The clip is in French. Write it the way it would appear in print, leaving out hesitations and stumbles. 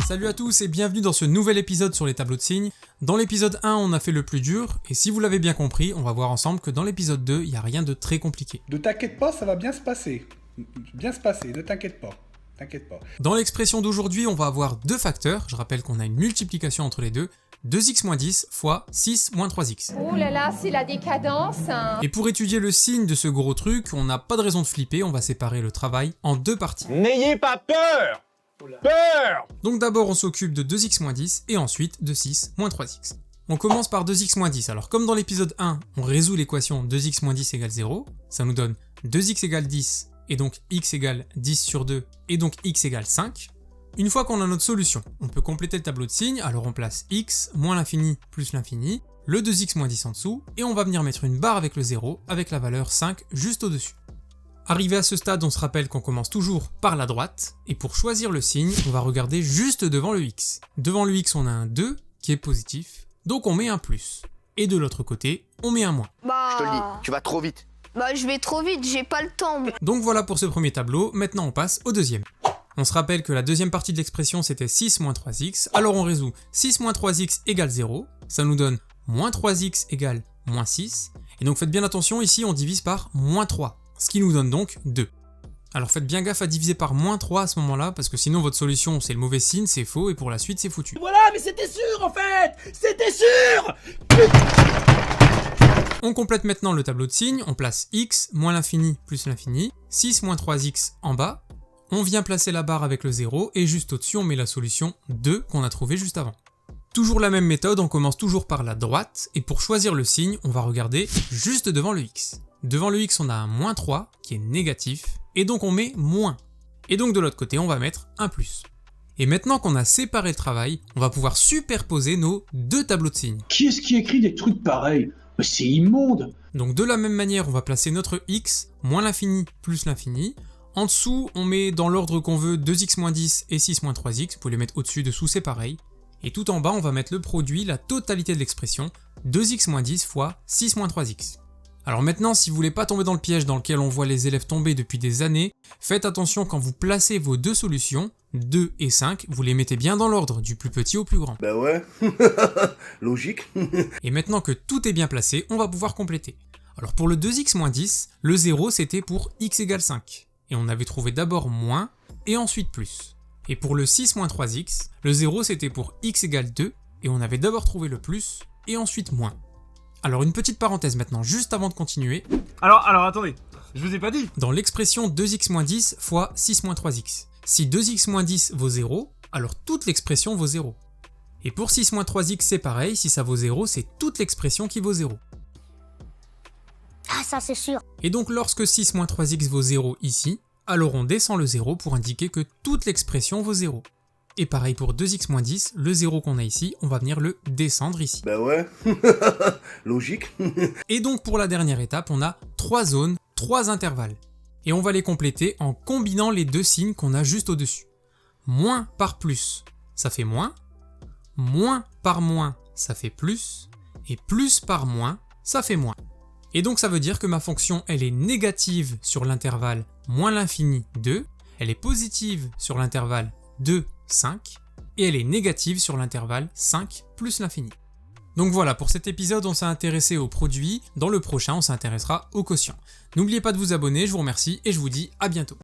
Salut à tous et bienvenue dans ce nouvel épisode sur les tableaux de signes. Dans l'épisode 1, on a fait le plus dur, et si vous l'avez bien compris, on va voir ensemble que dans l'épisode 2, il n'y a rien de très compliqué. Ne t'inquiète pas, ça va bien se passer. Bien se passer, ne t'inquiète pas. T'inquiète pas. Dans l'expression d'aujourd'hui, on va avoir deux facteurs. Je rappelle qu'on a une multiplication entre les deux. 2x moins 10 fois 6 moins 3x. Oh là là, c'est la décadence, hein. Et pour étudier le signe de ce gros truc, on n'a pas de raison de flipper, on va séparer le travail en deux parties. N'ayez pas peur! Peur! Donc d'abord on s'occupe de 2x moins 10 et ensuite de 6 moins 3x. On commence par 2x moins 10. Alors comme dans l'épisode 1, on résout l'équation 2x moins 10 égale 0, ça nous donne 2x égale 10 et donc x égale 10 sur 2 et donc x égale 5. Une fois qu'on a notre solution, on peut compléter le tableau de signes, alors on place x moins l'infini plus l'infini, le 2x moins 10 en dessous, et on va venir mettre une barre avec le 0 avec la valeur 5 juste au-dessus. Arrivé à ce stade, on se rappelle qu'on commence toujours par la droite, et pour choisir le signe, on va regarder juste devant le x. Devant le x, on a un 2 qui est positif, donc on met un plus. Et de l'autre côté, on met un moins. Je te le dis, tu vas trop vite. Je vais trop vite, j'ai pas le temps. Donc voilà pour ce premier tableau, maintenant on passe au deuxième. On se rappelle que la deuxième partie de l'expression c'était 6 moins 3x, alors on résout 6 moins 3x égale 0, ça nous donne moins 3x égale moins 6, et donc faites bien attention, ici on divise par moins 3, ce qui nous donne donc 2. Alors faites bien gaffe à diviser par moins 3 à ce moment-là, parce que sinon votre solution c'est le mauvais signe, c'est faux, et pour la suite c'est foutu. Voilà, mais c'était sûr en fait! C'était sûr! On complète maintenant le tableau de signes, on place x moins l'infini plus l'infini, 6 moins 3x en bas, on vient placer la barre avec le 0 et juste au-dessus on met la solution 2 qu'on a trouvé juste avant. Toujours la même méthode, on commence toujours par la droite et pour choisir le signe, on va regarder juste devant le x. Devant le x on a un moins 3 qui est négatif et donc on met moins. Et donc de l'autre côté on va mettre un plus. Et maintenant qu'on a séparé le travail, on va pouvoir superposer nos deux tableaux de signes. Qui est-ce qui écrit des trucs pareils? Mais c'est immonde! Donc de la même manière on va placer notre x moins l'infini plus l'infini. En dessous, on met dans l'ordre qu'on veut 2x moins 10 et 6 moins 3x, vous pouvez les mettre au-dessus, dessous, c'est pareil. Et tout en bas, on va mettre le produit, la totalité de l'expression, 2x moins 10 fois 6 moins 3x. Alors maintenant, si vous voulez pas tomber dans le piège dans lequel on voit les élèves tomber depuis des années, faites attention quand vous placez vos deux solutions, 2 et 5, vous les mettez bien dans l'ordre, du plus petit au plus grand. Bah ouais, logique. Et maintenant que tout est bien placé, on va pouvoir compléter. Alors pour le 2x moins 10, le 0 c'était pour x égale 5. Et on avait trouvé d'abord moins, et ensuite plus. Et pour le 6 moins 3x, le 0 c'était pour x égale 2, et on avait d'abord trouvé le plus, et ensuite moins. Alors une petite parenthèse maintenant, juste avant de continuer. Alors attendez, je vous ai pas dit. Dans l'expression 2x moins 10 fois 6 moins 3x, si 2x moins 10 vaut 0, alors toute l'expression vaut 0. Et pour 6 moins 3x c'est pareil, si ça vaut 0, c'est toute l'expression qui vaut 0. Ah, ça c'est sûr. Et donc lorsque 6 moins 3x vaut 0 ici, alors on descend le 0 pour indiquer que toute l'expression vaut 0. Et pareil pour 2x moins 10, le 0 qu'on a ici, on va venir le descendre ici. Bah ouais, logique. Et donc pour la dernière étape, on a 3 zones, 3 intervalles. Et on va les compléter en combinant les deux signes qu'on a juste au-dessus. Moins par plus, ça fait moins. Moins par moins, ça fait plus. Et plus par moins, ça fait moins. Et donc ça veut dire que ma fonction elle est négative sur l'intervalle moins l'infini 2, elle est positive sur l'intervalle 2, 5, et elle est négative sur l'intervalle 5 plus l'infini. Donc voilà, pour cet épisode on s'est intéressé au produit, dans le prochain on s'intéressera au quotient. N'oubliez pas de vous abonner, je vous remercie et je vous dis à bientôt.